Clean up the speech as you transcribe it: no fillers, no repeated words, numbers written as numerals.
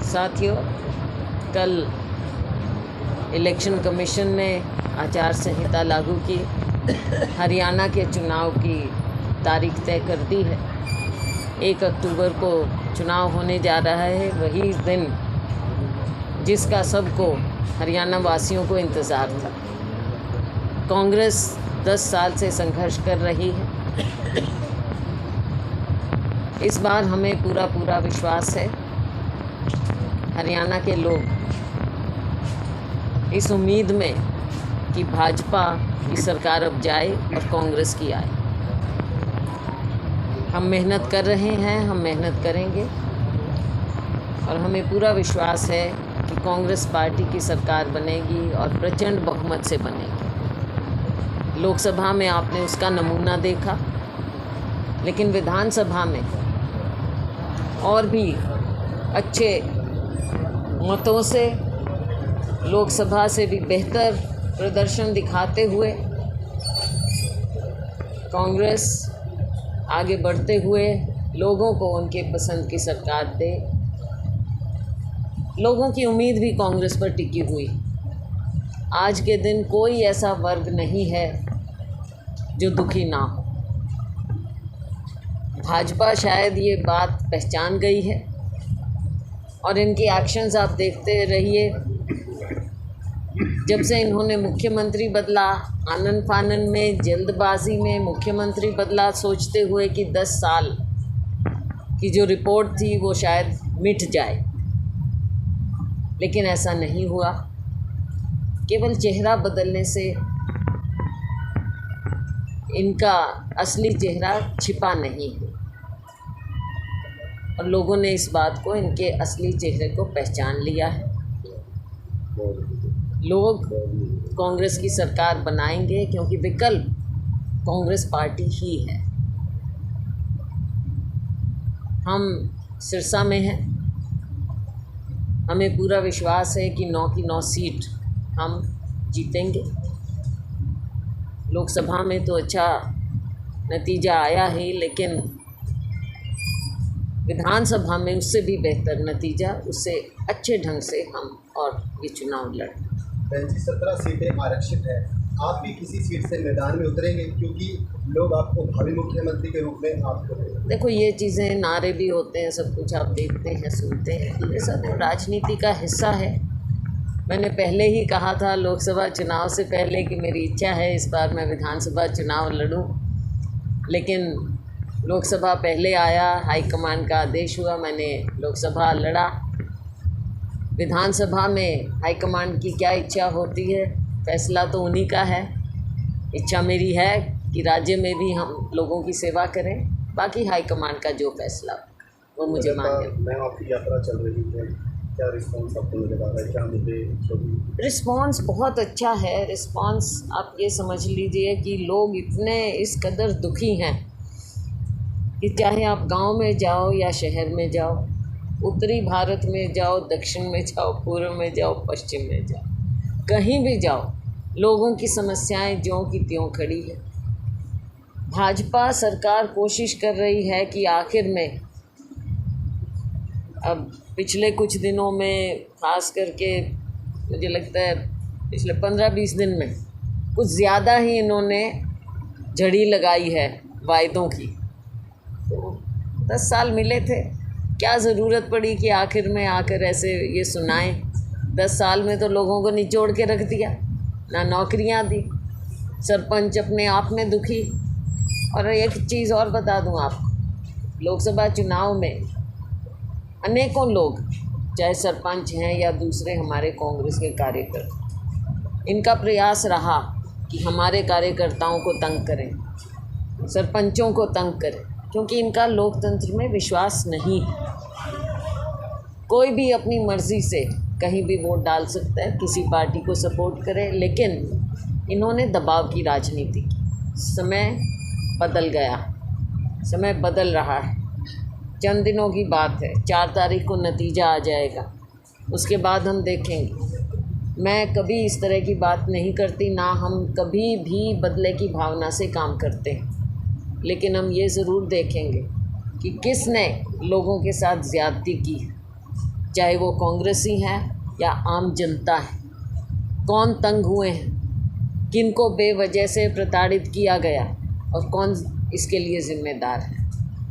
साथियों, कल election commission ने आचार संहिता लागू की। हरियाणा के चुनाव की तारीख तय कर दी है। 1 अक्टूबर को चुनाव होने जा रहा है, वही दिन जिसका सबको हरियाणा वासियों को इंतज़ार था। कांग्रेस 10 साल से संघर्ष कर रही है। इस बार हमें पूरा विश्वास है। हरियाणा के लोग इस उम्मीद में कि भाजपा की सरकार अब जाए और कांग्रेस की आए। हम मेहनत कर रहे हैं, हम मेहनत करेंगे और हमें पूरा विश्वास है कि कांग्रेस पार्टी की सरकार बनेगी और प्रचंड बहुमत से बनेगी। लोकसभा में आपने उसका नमूना देखा, लेकिन विधानसभा में और भी अच्छे मतों से, लोकसभा से भी बेहतर प्रदर्शन दिखाते हुए कांग्रेस आगे बढ़ते हुए लोगों को उनके पसंद की सरकार दे। लोगों की उम्मीद भी कांग्रेस पर टिकी हुई। आज के दिन कोई ऐसा वर्ग नहीं है जो दुखी ना हो। भाजपा शायद ये बात पहचान गई है और इनके एक्शंस आप देखते रहिए। जब से इन्होंने मुख्यमंत्री बदला, आनन फानन में, जल्दबाजी में मुख्यमंत्री बदला, सोचते हुए कि 10 साल की जो रिपोर्ट थी वो शायद मिट जाए, लेकिन ऐसा नहीं हुआ। केवल चेहरा बदलने से इनका असली चेहरा छिपा नहीं है और लोगों ने इस बात को, इनके असली चेहरे को पहचान लिया है। लोग कांग्रेस की सरकार बनाएंगे क्योंकि विकल्प कांग्रेस पार्टी ही है। हम सिरसा में हैं। हमें पूरा विश्वास है कि 9 की 9 सीट हम जीतेंगे। लोकसभा में तो अच्छा नतीजा आया ही, लेकिन विधानसभा में उससे भी बेहतर नतीजा, उससे अच्छे ढंग से हम और ये चुनाव लड़ें। 17 सीटें आरक्षित है। आप भी किसी सीट से मैदान में उतरेंगे, क्योंकि लोग आपको भावी मुख्यमंत्री के रूप में आपको देखो, ये चीज़ें, नारे भी होते हैं, सब कुछ आप देखते हैं, सुनते हैं, ये सब राजनीति का हिस्सा है। मैंने पहले ही कहा था लोकसभा चुनाव से पहले कि मेरी इच्छा है इस बार मैं विधानसभा चुनाव लड़ूं, लेकिन लोकसभा पहले आया, हाईकमान का आदेश हुआ, मैंने लोकसभा लड़ा। विधानसभा में हाईकमान की क्या इच्छा होती है, फैसला तो उन्हीं का है। इच्छा मेरी है कि राज्य में भी हम लोगों की सेवा करें, बाकी हाईकमान का जो फैसला वो मुझे मान्य। मैं आपकी यात्रा चल रही है, क्या रिस्पॉन्स आपको नजर आ रहा है? क्या मुझे रिस्पॉन्स बहुत अच्छा है। रिस्पॉन्स आप ये समझ लीजिए कि लोग इतने इस कदर दुखी हैं कि चाहे आप गांव में जाओ या शहर में जाओ, उत्तरी भारत में जाओ, दक्षिण में जाओ, पूर्व में जाओ, पश्चिम में जाओ, कहीं भी जाओ, लोगों की समस्याएं ज्यों की त्यों खड़ी है। भाजपा सरकार कोशिश कर रही है कि आखिर में, अब पिछले कुछ दिनों में, खास करके मुझे लगता है पिछले 15-20 दिन में कुछ ज़्यादा ही इन्होंने झड़ी लगाई है वायदों की। तो 10 साल मिले थे, क्या ज़रूरत पड़ी कि आखिर में आकर ऐसे ये सुनाएं। 10 साल में तो लोगों को निचोड़ के रख दिया, ना नौकरियां दी, सरपंच अपने आप में दुखी। और एक चीज़ और बता दूं आपको, लोकसभा चुनाव में अनेकों लोग, चाहे सरपंच हैं या दूसरे हमारे कांग्रेस के कार्यकर्ता, इनका प्रयास रहा कि हमारे कार्यकर्ताओं को तंग करें, सरपंचों को तंग करें, क्योंकि इनका लोकतंत्र में विश्वास नहीं है। कोई भी अपनी मर्ज़ी से कहीं भी वोट डाल सकता है, किसी पार्टी को सपोर्ट करे, लेकिन इन्होंने दबाव की राजनीति की। समय बदल गया, समय बदल रहा है। चंद दिनों की बात है, 4 तारीख को नतीजा आ जाएगा, उसके बाद हम देखेंगे। मैं कभी इस तरह की बात नहीं करती, ना हम कभी भी बदले की भावना से काम करते हैं, लेकिन हम ये ज़रूर देखेंगे कि किसने लोगों के साथ ज़्यादती की है। चाहे वो कांग्रेसी हैं या आम जनता है। कौन तंग हुए हैं, किनको बेवजह से प्रताड़ित किया गया और कौन इसके लिए ज़िम्मेदार है।